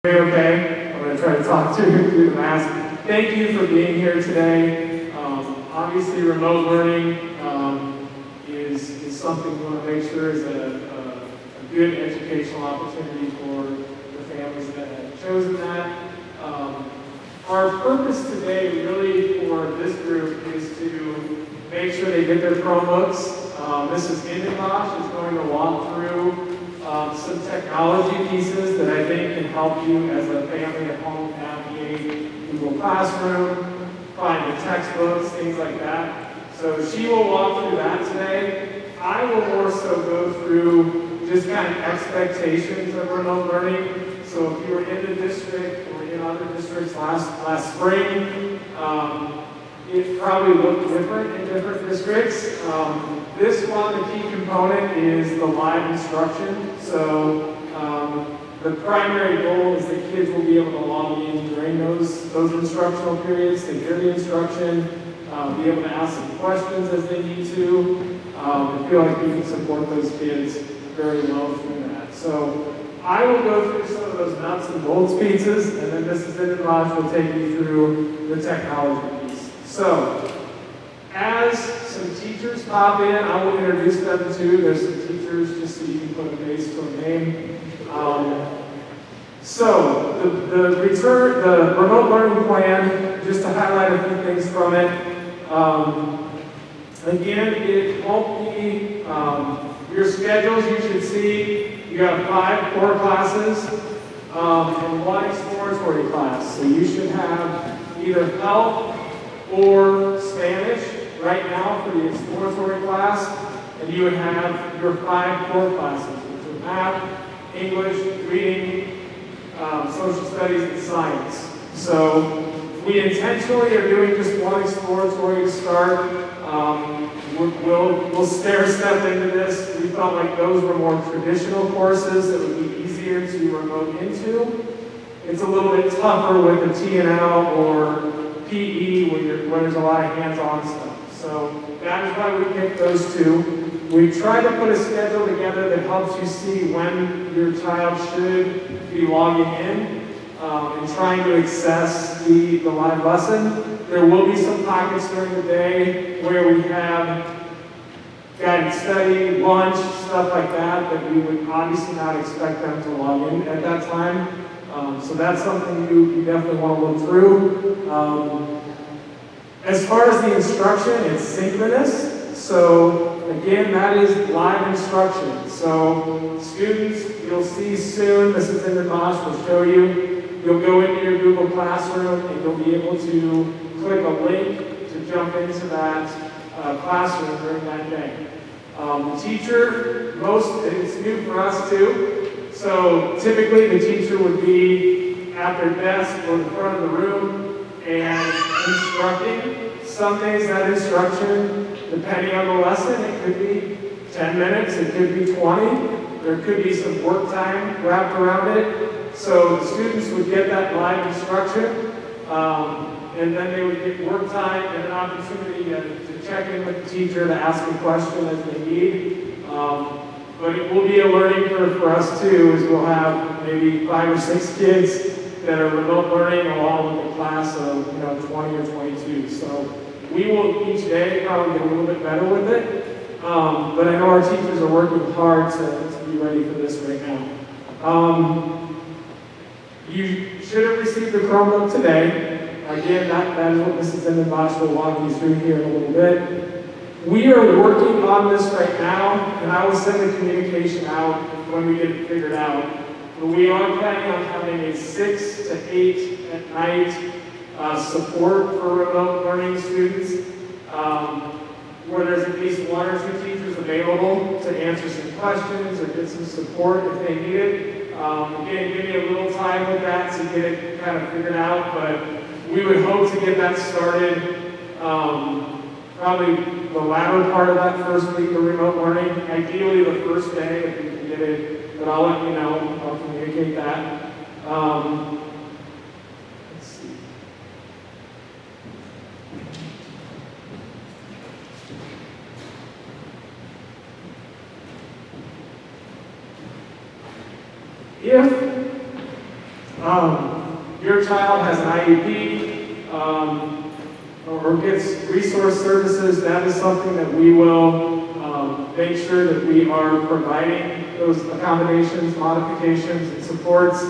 Okay, I'm going to try to talk through the mask. Thank you for being here today. Obviously, remote learning is something we want to make sure is a good educational opportunity for the families that have chosen that. Our purpose today, really, for this group is to make sure they get their Chromebooks. Mrs. Indenbosch is going to walk through some technology pieces that I think can help you as a family at home navigate Google Classroom, find the textbooks, things like that. So she will walk through that today. I will more so go through just kind of expectations of remote learning. So if you were in the district or in other districts last spring, it probably looked different in different districts. This one, the key component is the live instruction. So the primary goal is that kids will be able to log in during those instructional periods to hear the instruction, be able to ask some questions as they need to. I feel like we can support those kids very well through that. So I will go through some of those nuts and bolts pieces, and then Mrs. Indenbosch will take you through the technology piece. So, as some teachers pop in, I will introduce them too. There's some teachers just so you can put a face to a name. So, the remote learning plan, just to highlight a few things from it. Again, it won't be your schedules. You should see you have 5 core classes and 1 exploratory class. So you should have either health or Spanish right now for the exploratory class, and you would have your 5 core classes, which are math, English, reading, social studies, and science. So we intentionally are doing just 1 exploratory to start. We'll stair step into this. We felt like those were more traditional courses that would be easier to remote into. It's a little bit tougher with the T&L or PE where there's a lot of hands-on stuff. So that is why we picked those 2. We tried to put a schedule together that helps you see when your child should be logging in and trying to access the live lesson. There will be some pockets during the day where we have guided study, lunch, stuff like that we would obviously not expect them to log in at that time. So that's something you definitely want to look through. As far as the instruction, it's synchronous. So again, that is live instruction. So students, you'll see soon, Mrs. Indenbosch will show you, you'll go into your Google Classroom and you'll be able to click a link to jump into that classroom during that day. The teacher, it's new for us too. So typically the teacher would be at their desk or in front of the room and instructing. Some days that instruction, depending on the lesson, it could be 10 minutes, it could be 20. There could be some work time wrapped around it. So the students would get that live instruction, and then they would get work time and an opportunity to check in with the teacher to ask a question as they need. But it will be a learning curve for us too, as we'll have maybe 5 or 6 kids that are remote learning along with a class of 20 or 22. So we will each day probably get a little bit better with it. But I know our teachers are working hard to be ready for this right now. You should have received the Chromebook today. Again, that is what Mrs. Indenbosch will walk you through here in a little bit. We are working on this right now, and I will send the communication out when we get it figured out. But we are planning on having a 6 to 8 at night support for remote learning students, where there's at least 1 or 2 teachers available to answer some questions or get some support if they need it. Again, give me a little time with that to get it kind of figured out, but we would hope to get that started probably the latter part of that first week of remote learning. Ideally the first day if we can get it, but I'll let you know. I'll communicate that. Let's see. If your child has an IEP or gets resource services, that is something that we will make sure that we are providing those accommodations, modifications, and supports.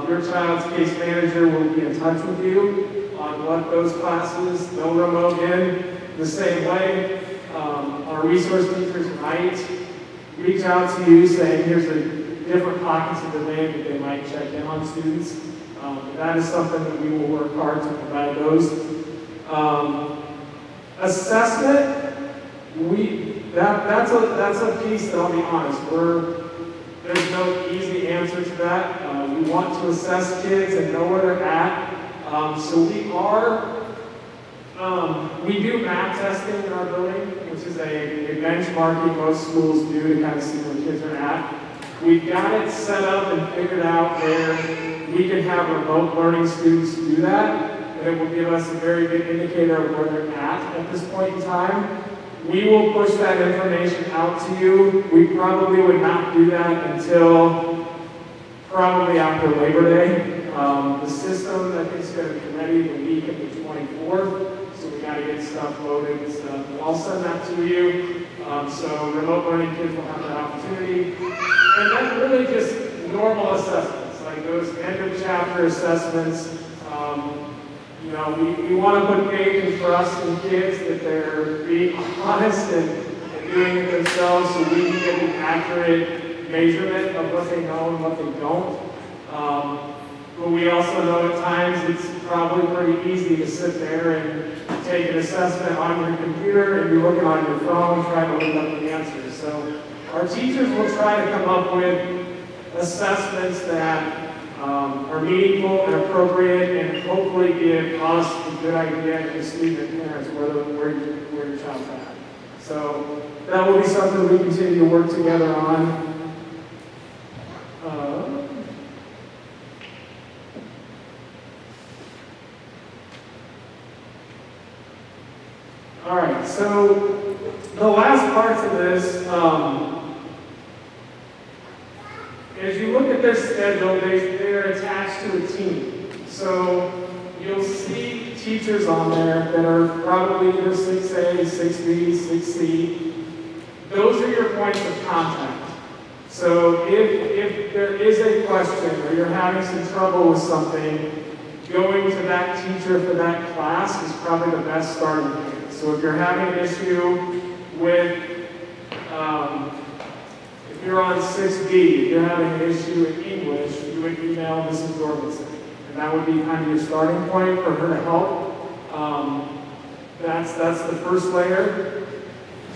Your child's case manager will be in touch with you on what those classes they'll remote in. The same way, our resource teachers might reach out to you saying, here's the different pockets of the day that they might check in on students. That is something that we will work hard to provide those. Assessment, that's a piece that I'll be honest, there's no easy answer to that. We want to assess kids and know where they're at. So we do map testing in our building, which is a benchmarking most schools do to kind of see where kids are at. We've got it set up and figured out where we can have remote learning students do that, and it will give us a very good indicator of where they're at this point in time. We will push that information out to you. We probably would not do that until probably after Labor Day. The system, I think, is going to be ready the week of the 24th, so we got to get stuff loaded and stuff. I'll send that to you, so remote learning kids will have that opportunity. And then really just normal assessments, like those end of chapter assessments. We want to put faith in trust in kids that they're being honest and doing it themselves, so we can get an accurate measurement of what they know and what they don't. But we also know at times it's probably pretty easy to sit there and take an assessment on your computer and you're looking on your phone trying to look up the answers. So our teachers will try to come up with assessments that are meaningful and appropriate and hopefully give us a good idea and the student and parents where your child's at. So that will be something we continue to work together on. All right, so the last parts of this, as you look at their schedule, they're attached to a team. So you'll see teachers on there that are probably either 6A, 6B, 6C. Those are your points of contact. So if there is a question or you're having some trouble with something, going to that teacher for that class is probably the best starting point. So if you're having an issue with, if you're on 6B, if you're having an issue in English, you would email Mrs. Jorgensen. And that would be kind of your starting point for her to help. That's the first layer.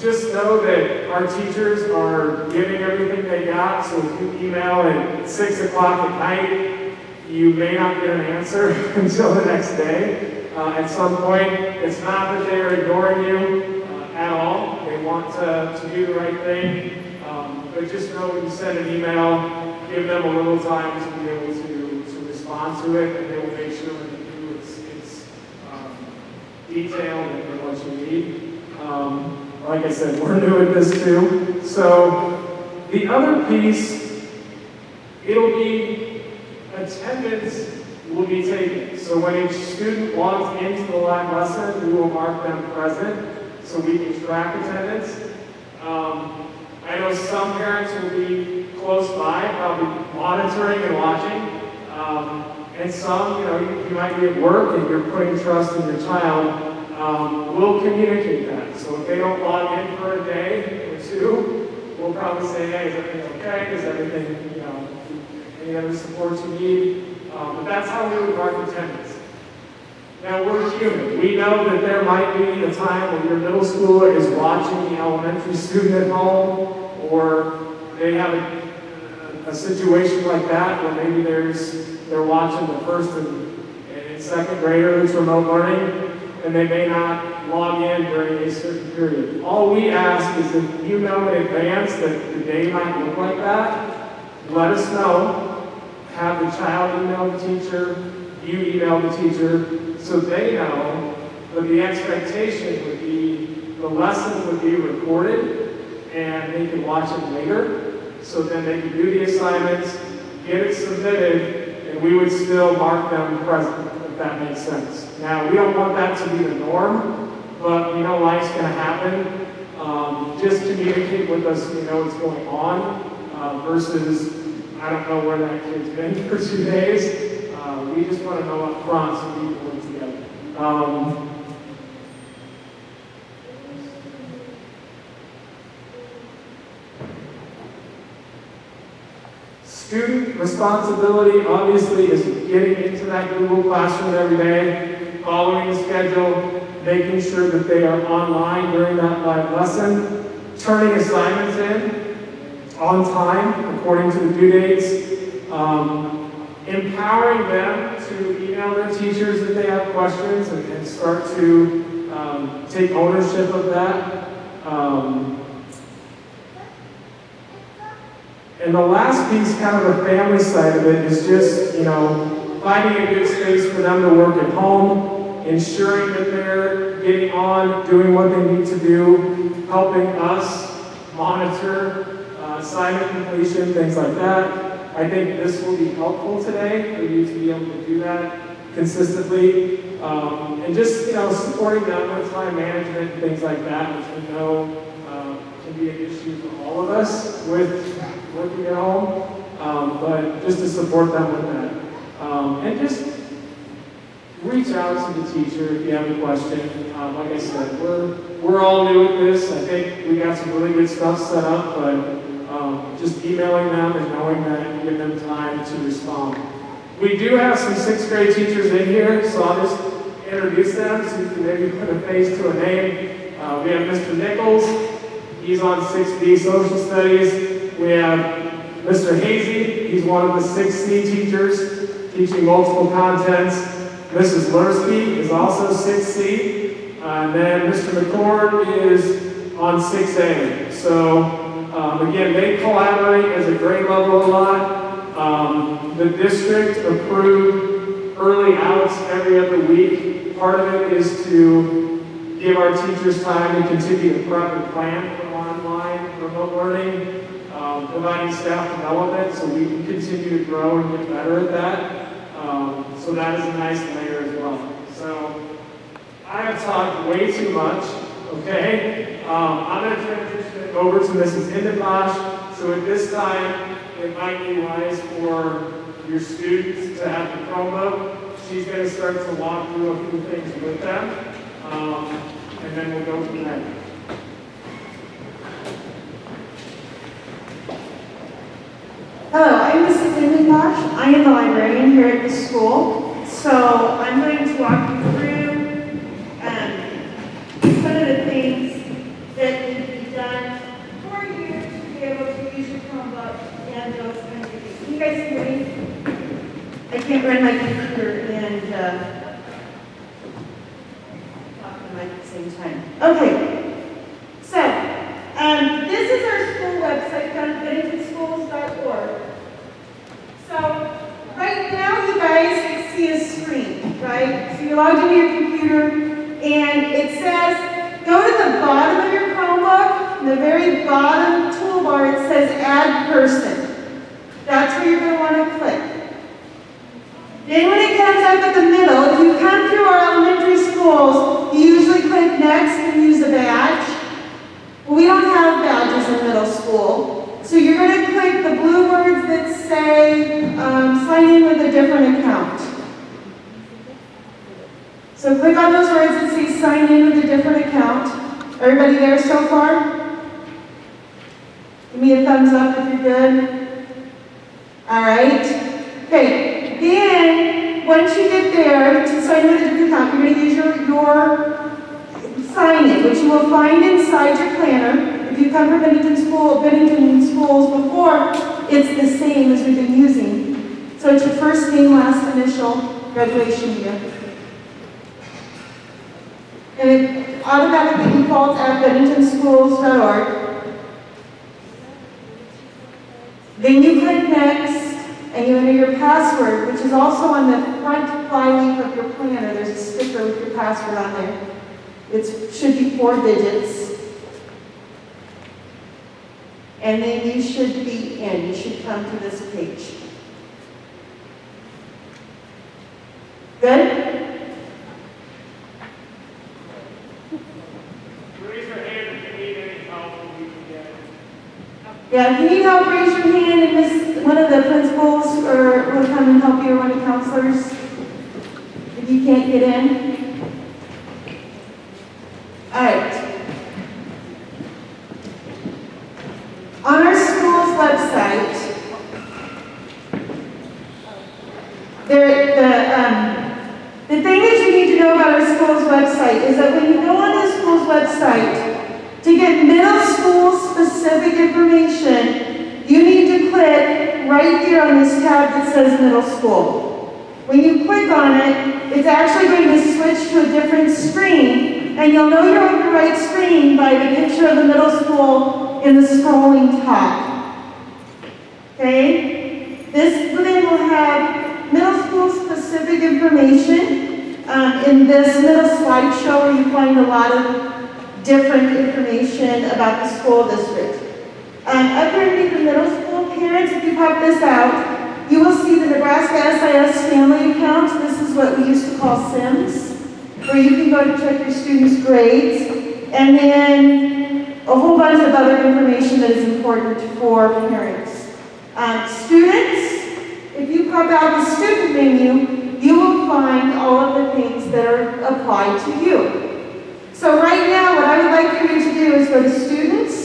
Just know that our teachers are giving everything they got, so if you email at 6 o'clock at night, you may not get an answer until the next day. At some point, it's not that they're ignoring you at all. They want to do the right thing. But just know when you send an email, give them a little time to be able to respond to it, and they will make sure that it's detailed and what you need. Like I said, we're new at this too. So the other piece, it'll be attendance will be taken. So when each student logs into the live lesson, we will mark them present so we can track attendance. I know some parents will be close by, probably monitoring and watching. And some, you might be at work and you're putting trust in your child. We'll communicate that. So if they don't log in for a day or two, we'll probably say, hey, is everything okay? Is everything, any other support you need? But that's how we would mark attendance. Now, we're human. We know that there might be a time when your middle schooler is watching the elementary student at home, or they have a situation like that where maybe they're watching the first and second grader who's remote learning, and they may not log in during a certain period. All we ask is if you know in advance that the day might look like that, let us know. Have the child email the teacher, you email the teacher, so they know that the expectation would be the lesson would be recorded and they can watch it later. So then they can do the assignments, get it submitted, and and we would still mark them present, if that makes sense. Now, we don't want that to be the norm, but we know life's going to happen. Just communicate with us so we know what's going on, versus, I don't know where that kid's been for 2 days. We just want to know up front so we can work together. Student responsibility, obviously, is getting into that Google Classroom every day, following the schedule, making sure that they are online during that live lesson, turning assignments in on time, according to the due dates, empowering them to email their teachers if they have questions and start to take ownership of that. And the last piece, kind of the family side of it, is just, finding a good space for them to work at home, ensuring that they're getting on, doing what they need to do, helping us monitor assignment completion, things like that. I think this will be helpful today for you to be able to do that consistently. And just, supporting them with time management and things like that, which we know can be an issue for all of us with working at home, but just to support them with that. And just reach out to the teacher if you have a question. Like I said, we're all new at this. I think we got some really good stuff set up, but just emailing them and knowing that you give them time to respond. We do have some 6th grade teachers in here, so I'll just introduce them so you can maybe put a face to a name. We have Mr. Nichols. He's on 6B Social Studies. We have Mr. Hazy. He's one of the 6C teachers teaching multiple contents. Mrs. Lursky is also 6C. And then Mr. McCord is on 6A. So again, they collaborate as a grade level a lot. The district approved early outs every other week. Part of it is to give our teachers time to continue to prep and plan for online remote learning, providing staff development so we can continue to grow and get better at that. So that is a nice layer as well. So I have talked way too much, okay? I'm going to transition it over to Mrs. Indenbosch. So at this time, it might be wise for your students to have the Chromebook. She's going to start to walk through a few things with them, and then we'll go from there. Hello, I'm Mrs. Indenbosch. I am the librarian here at the school. So I'm going to walk you through some of the things that need to be done for you to be able to use your Chromebook and those kinds of things. Can you guys see me? I can't run my computer and talk to the mic at the same time. Okay, so this is our school website, BenningtonSchools.org. So right now you guys can see a screen, right? So you're logged into your computer and it says, go to the bottom of your Chromebook, in the very bottom toolbar it says add person. That's where you're going to want to click. Then when it comes up at the middle, if you come through our elementary schools, you usually click next and use a badge. Well, we don't have badges in middle school. So you're going to click the blue words that say sign in with a different account. So click on those words that say sign in with a different account. Everybody there so far? Give me a thumbs up if you're good. All right. Okay. Then, once you get there to sign in with a different account, you're going to use your sign-in, which you will find inside your planner. If you come from Bennington Schools before, it's the same as we've been using. So it's your first name, last initial, graduation year. And it automatically defaults at BenningtonSchools.org. Then you click next, and you enter your password, which is also on the front flyleaf of your planner. There's a sticker with your password on there. It should be 4 digits. And then you should be in. You should come to this page. Good? Raise your hand if you need any help, we can get it. Yeah, if you need help, raise your hand and one of the principals or will come and help you, or one of the counselors, if you can't get in. All right. On our school's website, the thing that you need to know about our school's website is that when you go on the school's website, to get middle school specific information, you need to click right here on this tab that says middle school. When you click on it, it's actually going to switch to a different screen, and you'll know you're on the right screen by the picture of the middle school in the scrolling top. Okay? This then will have middle school specific information in this middle slideshow where you find a lot of different information about the school district. Up underneath the middle school parents, if you pop this out, you will see the Nebraska SIS family account. This is what we used to call SIMS, where you can go to check your students' grades, and then a whole bunch of other information that is important for parents. Students, if you pop out the student menu, you will find all of the things that are applied to you. So right now, what I would like for you to do is go to students,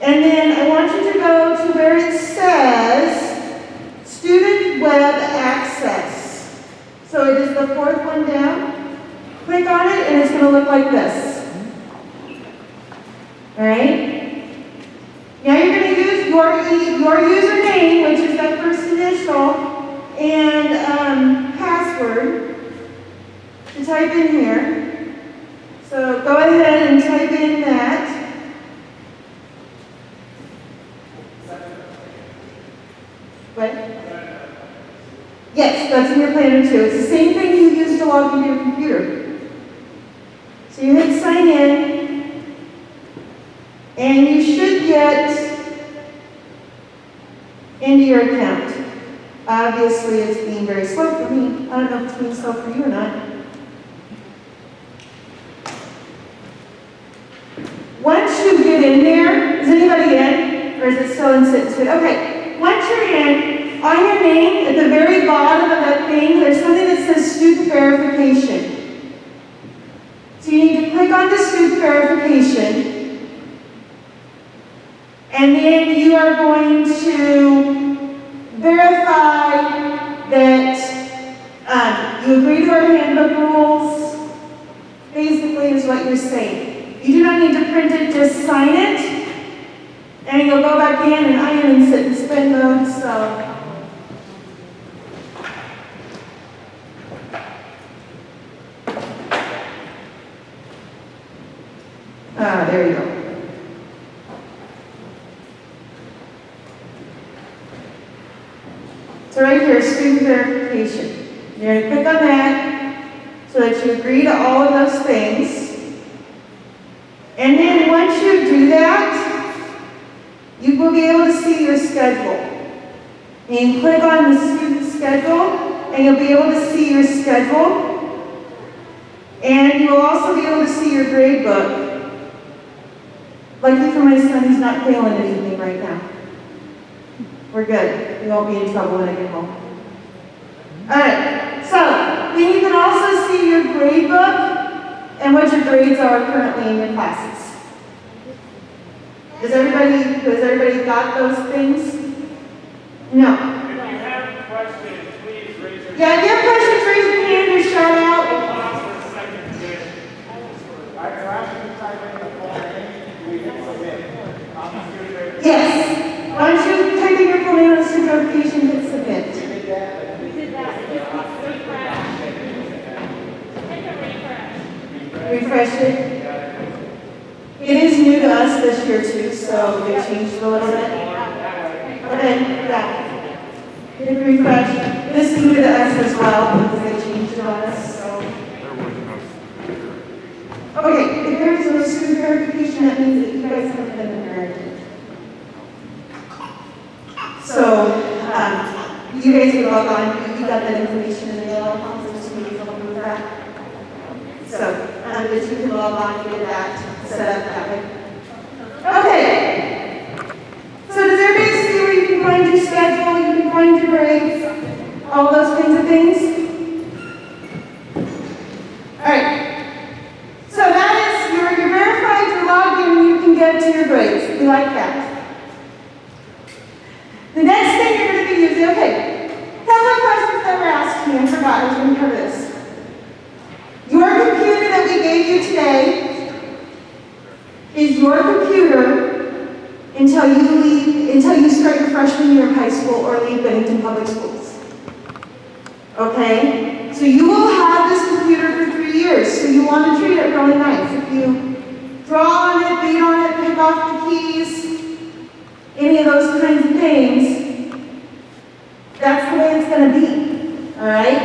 and then I want you to go to where it says student web access. So it is the fourth one down. Click on it, and it's going to look like this. All right? Now you're going to use your username, which is that first initial, and password to type in here. So go ahead and type in that. What? Yes, that's in your planner too. It's the same thing you use to log into your computer. So you hit sign in, and you should get into your account. Obviously, it's being very slow for me. I don't know if it's being slow for you or not. Once you get in there, is anybody in? Or is it still in sit and spin? Okay, once you're in, on your name, at the very bottom of that thing, there's something that says student verification. So you need to click on the student verification, and then you are going to verify that you agree to our handbook rules, basically is what you're saying. You do not need to print it, just sign it, and you'll go back in, and I am in sit and spin mode, so. There you go. So right here, student verification. You're going to click on that so that you agree to all of those things. And then once you do that, you will be able to see your schedule. And you click on the student schedule, and you'll be able to see your schedule. And you will also be able to see your grade book. Lucky for my son, he's not failing anything right now. We're good. We won't be in trouble when I get home. All right. So then you can also see your grade book and what your grades are currently in your classes. Has everybody got those things? No. If you have questions, please raise your hand. Yeah, if you have questions, raise your hand or shout out. Pause for a second bit. Yes. Why don't you type in your full name on the student verification and hit submit? We did that. Refresh it. It is new to us this year too, so they changed it a little bit. Okay, yeah. Hit refresh. This is new to us as well because they changed it on us. So. Okay, if there is no student verification, that means that you guys haven't been inherited. So you guys can log on. You got that information in the mail. So, but you can log on and get that set up that way. Okay. So does everybody see where you can find your schedule, you can find your grades, all those kinds of things? All right. So that is, you're verified, you're logged in, you can get to your grades. We like that. The next thing you're going to be using, okay, couple of questions that were asked to me, I forgot, I was going to cover this. Your computer that we gave you today is your computer until you start your freshman year of high school or leave Bennington Public Schools. Okay? So you will have this computer for 3 years, so you want to treat it really nice. If you draw on it, beat on it, pick off the keys, any of those kinds of things, that's the way it's going to be. All right?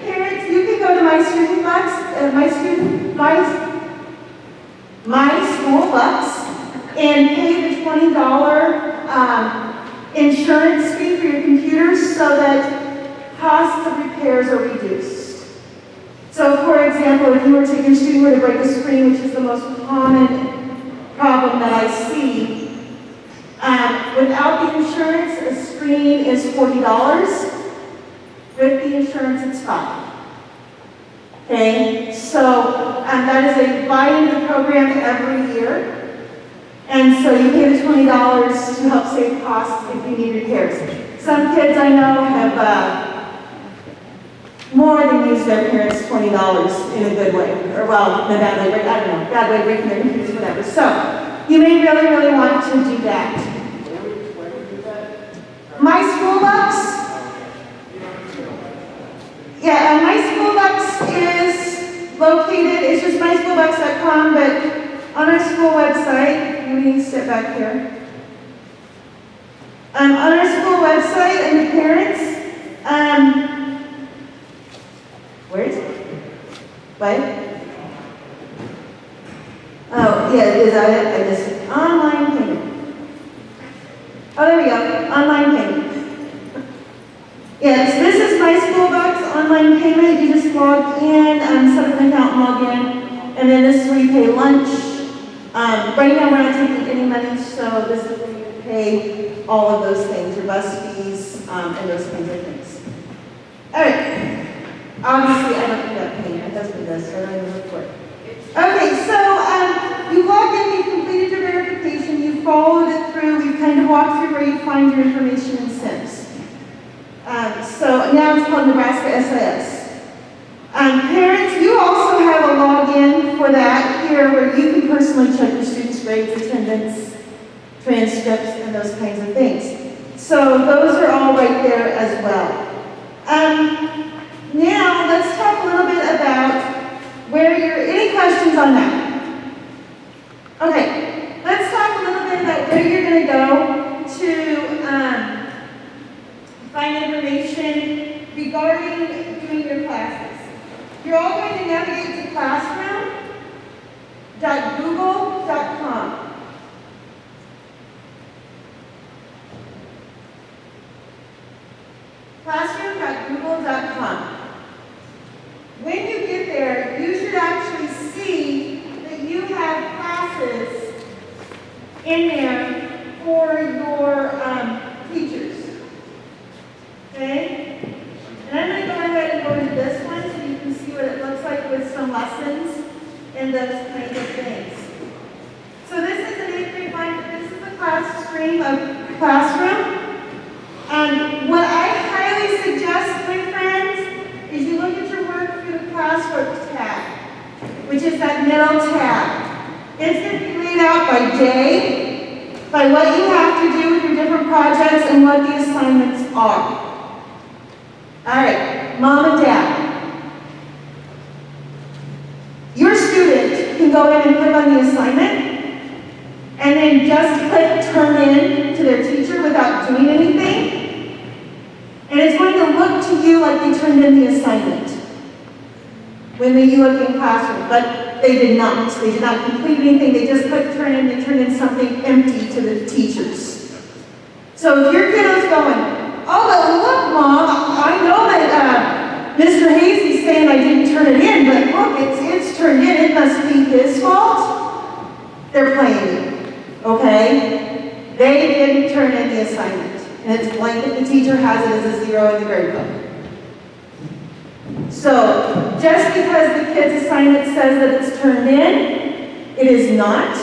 Parents, you can go to My School Bucks and pay the $20 insurance fee for your computers so that costs of repairs are reduced. So, for example, if your student were to break a screen, which is the most common problem that I see, without the insurance, a screen is $40. With the insurance, it's $5. Okay, so that is a buy-in program every year. And so you pay the $20 to help save costs if you need repairs. Some kids I know have more than used their parents' $20 in a good way. Or well, in a bad way, I don't know, bad way, breaking their computers, whatever. So you may really, really want to do that. Where would you do that? My School Bucks. Yeah, My School Bucks is located, it's just myschoolbucks.com, but on our school website, let me sit back here. On our school website and the parents, where is it? What? Oh, yeah, is that it? I just, online payment. Oh, there we go, online payment. Yes, this is My School Bucks online payment. You just log in, set up an account and log in, and then this is where you pay lunch. Right now we're not taking any money, so this is where you pay all of those things, your bus fees, and those kinds of things. All right. Obviously, I don't do that payment. My husband does, so I don't even look for it. Okay, so you logged in, you completed your verification, you followed it through, we kind of walked through where you find your information in SIMS. So now it's called Nebraska SIS. Parents, you also have a login for that here where you can personally check your students' grades, attendance, transcripts, and those kinds of things. So those are all right there as well. Now let's talk a little bit about any questions on that? Okay, let's talk a little bit about where you're going to go to find information regarding doing your classes. You're all going to navigate to classroom.google.com. Classroom.google.com. When you get there, you should actually see that you have classes in there for your teachers. Okay? And I'm going to go ahead and go to this one so you can see what it looks like with some lessons and those kinds of things. So this is an 8th grade line. This is the class stream of Classroom. What I highly suggest, my friends, is you look at your work through the classwork tab, which is that middle tab. It's going to be laid out by day, by what you have to do with your different projects and what the assignments are. All right, Mom and Dad. Your student can go in and click on the assignment and then just click turn in to their teacher without doing anything. And it's going to look to you like they turned in the assignment when you look in classroom, but they did not. They did not complete anything. They just clicked turn in and turned in something empty to the teachers. So if your kiddo's going, oh, but look, Mom, I know that Mr. Hayes is saying I didn't turn it in, but look, it's turned they're playing, okay? They didn't turn in the assignment, and it's blank if the teacher has it as a 0 in the grade book. So, just because the kid's assignment says that it's turned in, it is not.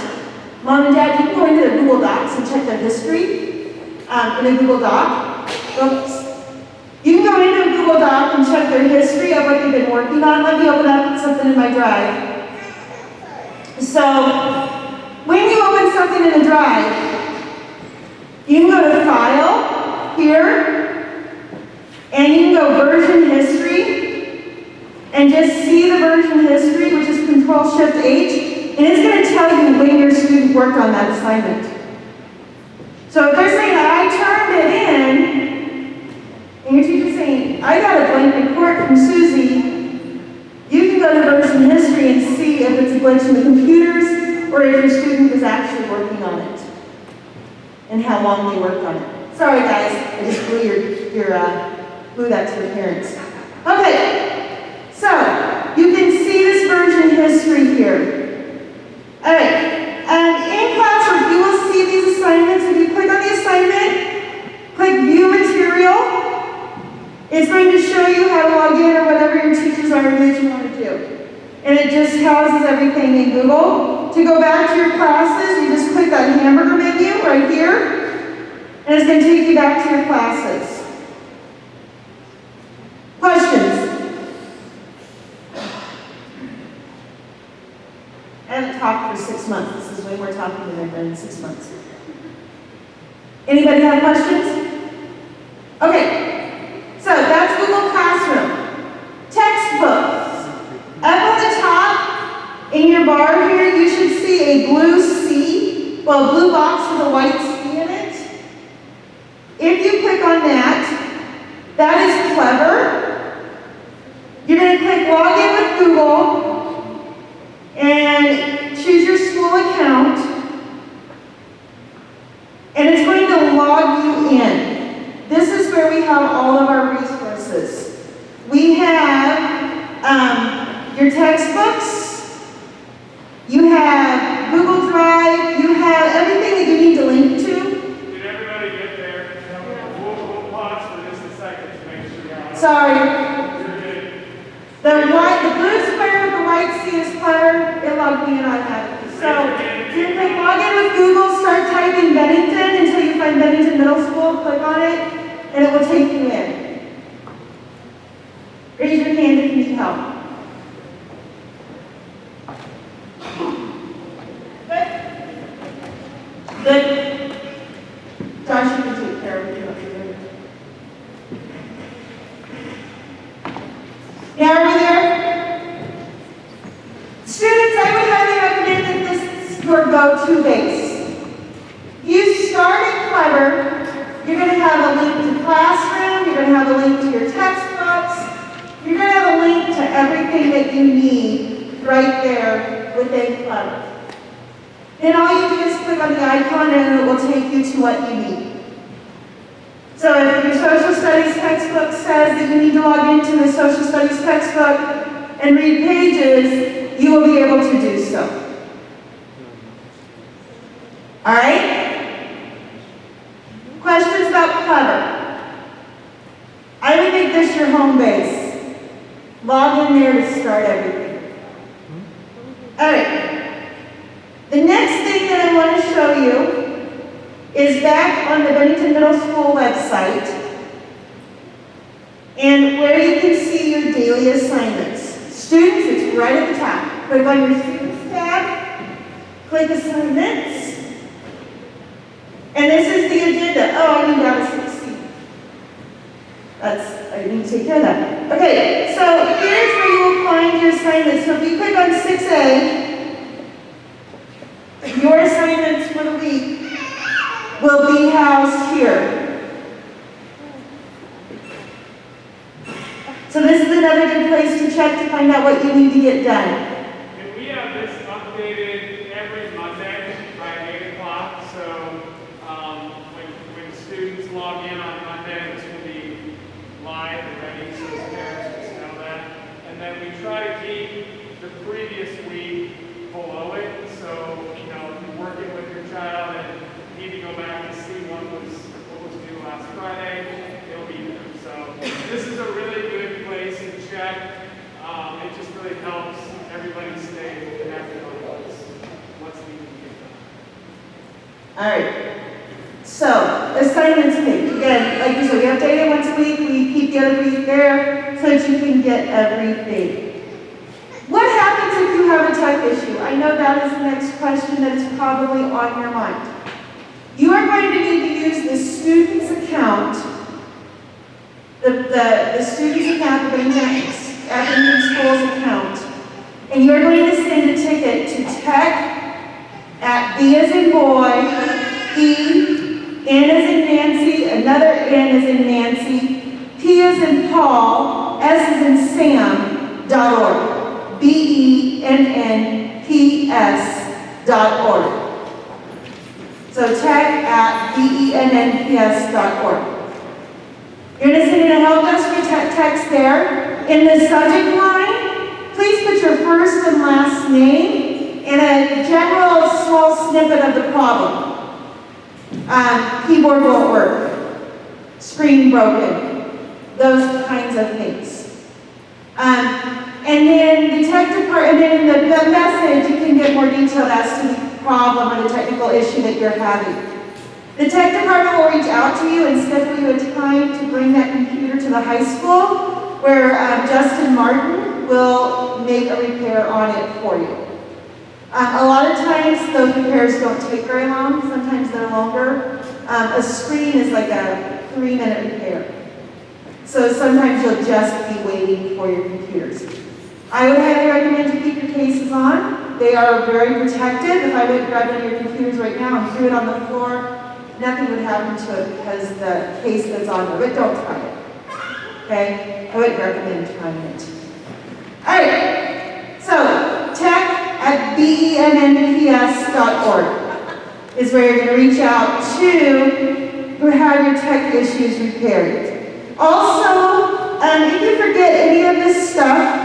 Mom and Dad, you can go into the Google Docs and check their history in a Google Doc. Oops. You can go into a Google Doc and check their history of what they've been working on. Let me open up something in my drive. So, when you open something in a drive, you can go to File, here, and you can go Version History, and just see the version history, which is Control-Shift-H, and it's going to tell you when your student worked on that assignment. So if they're saying, I turned it in, and your teacher's saying, I got a blank report from Susie, you can go to version history and see if it's a glitch in the computers or if your student was actually working on it and how long they worked on it. Sorry guys, I just blew blew that to the parents. Okay, so you can see this version history here. All right, in classwork you will see these assignments. If you click on the assignment, click View Material. It's going to show you how to log in or whatever your teachers are that you want to do. And it just houses everything in Google. To go back to your classes, you just click that hamburger menu right here, and it's going to take you back to your classes. Questions? I haven't talked for 6 months. This is way more talking than I've done in 6 months. Anybody have questions? Okay. So that's Google Classroom. Textbooks. Up on the top, in your bar here, you should see a blue C, well, a blue box with a white C in it. If you click on that is Clever. You're going to click Log in with Google and choose your school account. And it's going to log you in. This is where we have all of our resources. We have your textbooks, you have Google Drive, you have everything that you need to link to. Did everybody get there? We'll pause for just a second to make sure you're on. Sorry. You're good. The blue square with the white C is Clever. It logged me in automatically. So you click Log in with Google, start typing Bennington until you find Bennington Middle School, click on it, and it will take you in. Raise your hand if you need help. Good? Good? Josh, you can take care of it. Now, are we there? Students, I would highly recommend that this is your go-to base. You start at Clever, you're going to have a link to Classroom, you're going to have a link to your textbooks, you're going to have a link to everything that you need right there within Clever. Then all you do is click on the icon and it will take you to what you need. So if your social studies textbook says that you need to log into the social studies textbook and read pages, you will be able to do so. All right? Questions about Clever? I would make this your home base. Log in there to start everything. All right. The next thing that I want to show you is back on the Bennington Middle School website and where you can see your daily assignments. Students, it's right at the top. Click on your Students tab, click Assignments, and this is the agenda. Oh, I need out of 16. I need to take care of that. Okay, so here's where you will find your assignments. So if you click on 6A, your assignments for the week will be housed here. So this is another good place to check to find out what you need to get done. And we have this updated every Monday by 8 o'clock. So when students log in on Monday, this will be live and ready so the parents will know that. And then we try to keep the previous week below it. So, you know, Friday, it'll be there. So this is a really good place to check. It just really helps everybody stay connected on what's needed to get done. All right. So, assignments page. Again, like you said, we update it once a week. We keep the other week there so that you can get everything. What happens if you have a tech issue? I know that is the next question that is probably on your mind. You are going to need to use the student's account, the student's account, the Bennington Schools account, and you are going to send a ticket to tech @B as in boy, E, N as in Nancy, another N as in Nancy, P as in Paul, S as in Sam.org. BENNPS.org. So tech@BENNPS.org. You're going to send in a help desk for text there. In the subject line, please put your first and last name and a general small snippet of the problem. Keyboard won't work, screen broken, those kinds of things. And then the tech department, and then in the message, you can get more detailed as to the problem or the technical issue that you're having. The tech department will reach out to you and schedule you a time to bring that computer to the high school, where Justin Martin will make a repair on it for you. A lot of times, those repairs don't take very long. Sometimes they're longer. A screen is like a 3-minute repair. So sometimes you'll just be waiting for your computers. I would highly recommend you keep your cases on. They are very protected. If I went and grabbed one of your computers right now and threw it on the floor, nothing would happen to it because the case that's on there. But don't try it. Okay? I wouldn't recommend trying it. All right. So, tech@BENNPS.org is where you're going to reach out to have your tech issues repaired. Also, if you forget any of this stuff,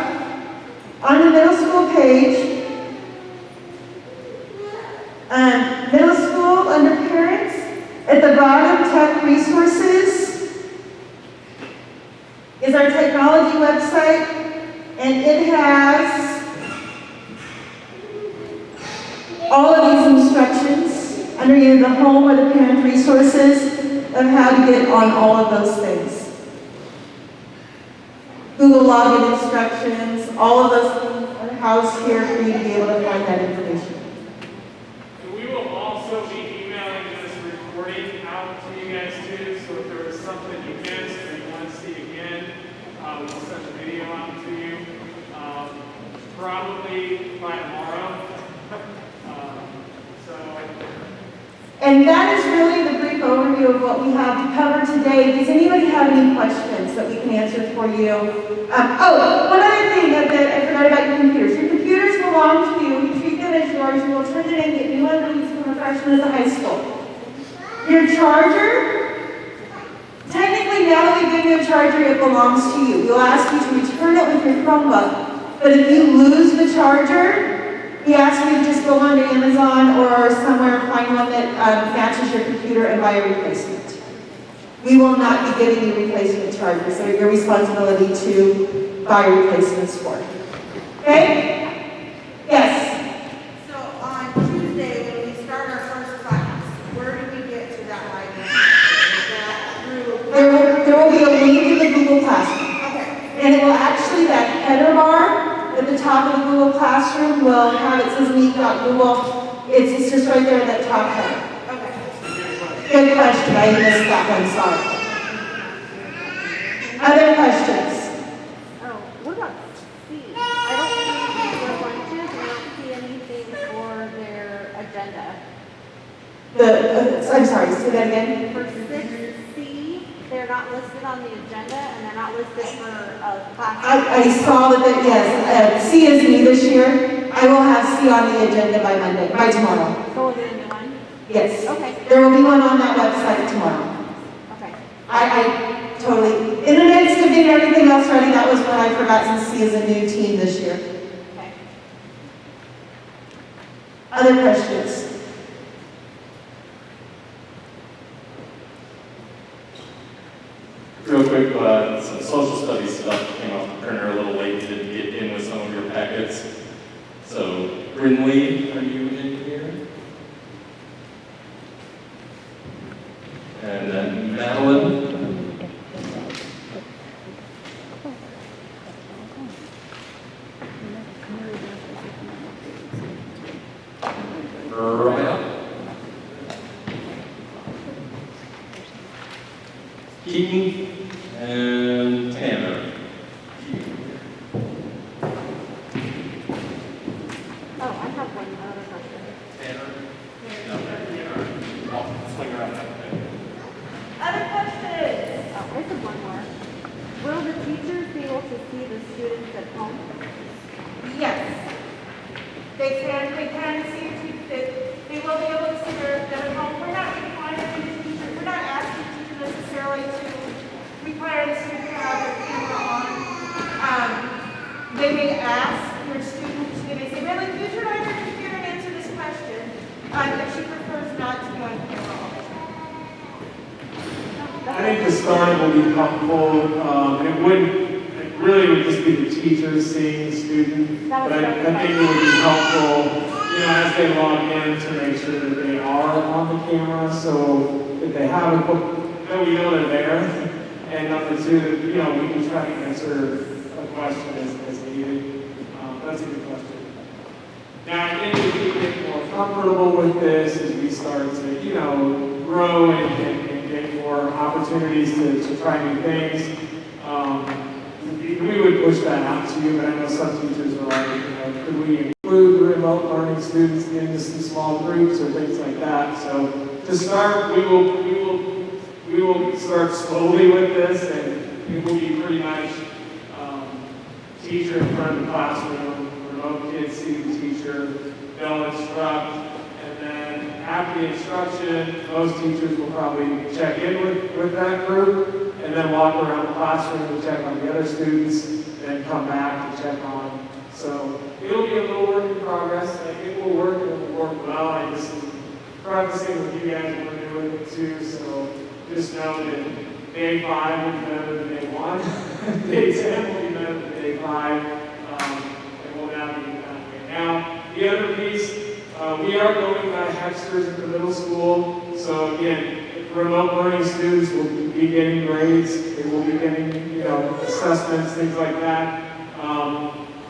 on the middle school page, middle school under parents, at the bottom, tech resources, is our technology website, and it has all of these instructions under either the home or the parent resources of how to get on all of those things. Google login instructions, all of those things are housed here for you to be able to find that information. And we will also be emailing this recording out to you guys too, so if there was something you missed or you want to see again, we'll send the video out to you, probably by tomorrow. And that is really the brief overview of what we have to cover today. Does anybody have any questions that we can answer for you? One other thing that I forgot about your computers. Your computers belong to you. You treat them as yours. You will turn it in and get new ones when you become a freshman at the high school. Your charger, technically now that we've given you a charger, it belongs to you. We'll ask you to return it with your Chromebook. But if you lose the charger, we ask you to just go on to Amazon or somewhere and find one that matches your computer and buy a replacement. We will not be giving you replacement chargers, so your responsibility to buy replacements for it. Okay? Yes? So on Tuesday, when we start our first class, where do we get to that library? Is that through? There will be a link in the Google Classroom. Okay. And it will actually, that header bar at the top of the Google Classroom will have, it says meet.google. It's just right there in that top header. Okay. Good question. I missed that one, sorry. Other questions? Oh, what about C? I don't see their lunches, and I don't see anything for their agenda. I'm sorry, say that again. For 6C, they're not listed on the agenda, and they're not listed for class. I saw that, yes, C is me this year. I will have C on the agenda by tomorrow. So will be a new one? Yes. Okay. There will be one on that website tomorrow. Okay. I totally, in the midst of getting everything else ready, that was what I forgot since C is a new team this year. Okay. Other questions? Real quick, some social studies stuff came off the printer a little late, didn't get in with some of your packets. So, Brinley, are you in here? And then Madeline. Raya. Keaton and Tanner. Oh, I have one other question. Tanner? No, oh, swing around that way. Other questions? Oh, I have one more. Will the teachers be able to see the students at home? Yes. They can see, they will be able to see them at home. We're not requiring the teacher, we're not asking the teacher necessarily to require the student to have their camera on. They may ask your student, they may say, really, could you write your computer and answer this question? If she prefers not to be on camera all the time. I think the start will be helpful, it really would just be the teachers seeing the student, That but was I very think it would be helpful, as they log in to make sure that they are on the camera, so if they have a book, that we know they're there, and number two, that, we can try to answer a question as needed. That's a good question. Now, I think if we get more comfortable with this as we start to, grow and get more opportunities to try new things, we would push that out to you, but I know some teachers are like, could we include the remote learning students into some small groups or things like that? So to start, we will start slowly with this, and it will be pretty much teacher in front of the classroom, remote kids see the teacher, they'll instruct, and then after the instruction, most teachers will probably check in with that group, and then walk around the classroom to check on the other students, then come back to check on. So it'll be a little work in progress. I think it will work, and it will work well. I just am practicing with you guys when we're doing it too, so just know that day 5 will be better than day 1. Day 10 will be better than day 5. And we'll navigate that way. Now, the other piece, we are going by Hexters at the middle school. So again, remote learning students will be getting grades. They will be getting, assessments, things like that.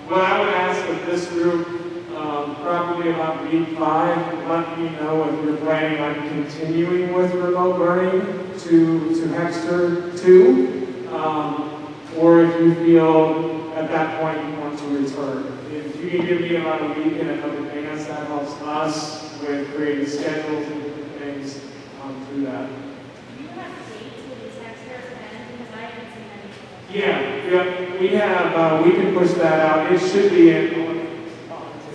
What I would ask of this group, probably about week 5, let me know if you're planning on continuing with remote learning to Hexter 2, or if you feel at that point you want to return. If you can give me about a week in advance, that helps us with creating schedules and different things through that. Do you have dates with these extras then? Because I haven't seen any. Yeah, we have, we can push that out. It should be in.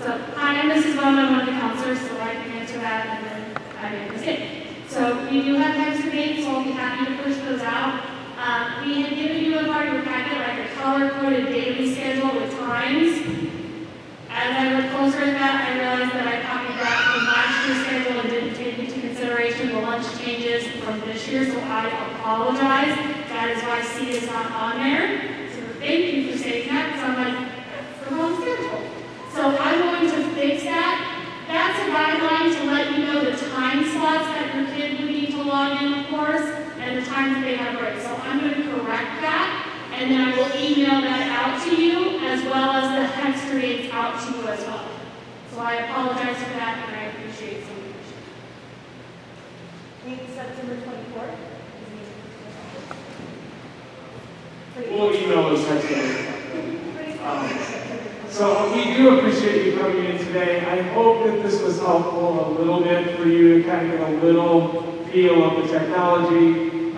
So, hi, I'm Mrs. Bowman, I'm one of the counselors, so I can answer that, and then I make a mistake. So, we do have extra dates, so I'll be happy to push those out. We had given you a part of your packet, like a color-coded daily schedule with times. As I looked closer at that, I realized that I copied that from last year's schedule and didn't take into consideration the lunch changes from this year, so I apologize. That is why C is not on there. So thank you for saying that, because I'm like, that's the wrong schedule. So I'm going to fix that. That's a guideline to let you know the time slots that your kid would need to log in, of course, and the times that they have breaks. So I'm going to correct that, and then I will email that out to you, as well as the Hexter dates out to you as well. So I apologize for that, and I appreciate some leadership. Week September 24th. We'll email those next day. So we do appreciate you coming in today. I hope that this was helpful a little bit for you to kind of get a little feel of the technology,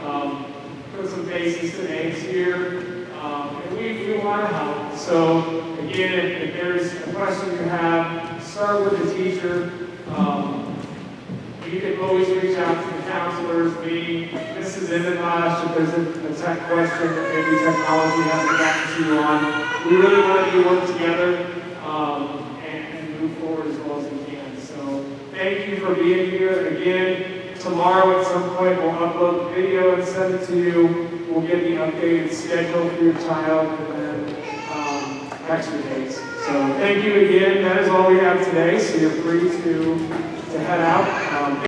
put some faces to names here, and we want to help. So again, if there's a question you have, start with the teacher. You can always reach out to the counselors, me, Mrs. Indenbosch, if there's a tech question that maybe technology hasn't gotten to you on. We really want you to work together and move forward as well as we can. So thank you for being here. Again, tomorrow at some point we'll upload the video and send it to you. We'll get the updated schedule for your child and then extra days. So thank you again. That is all we have today. So you're free to head out.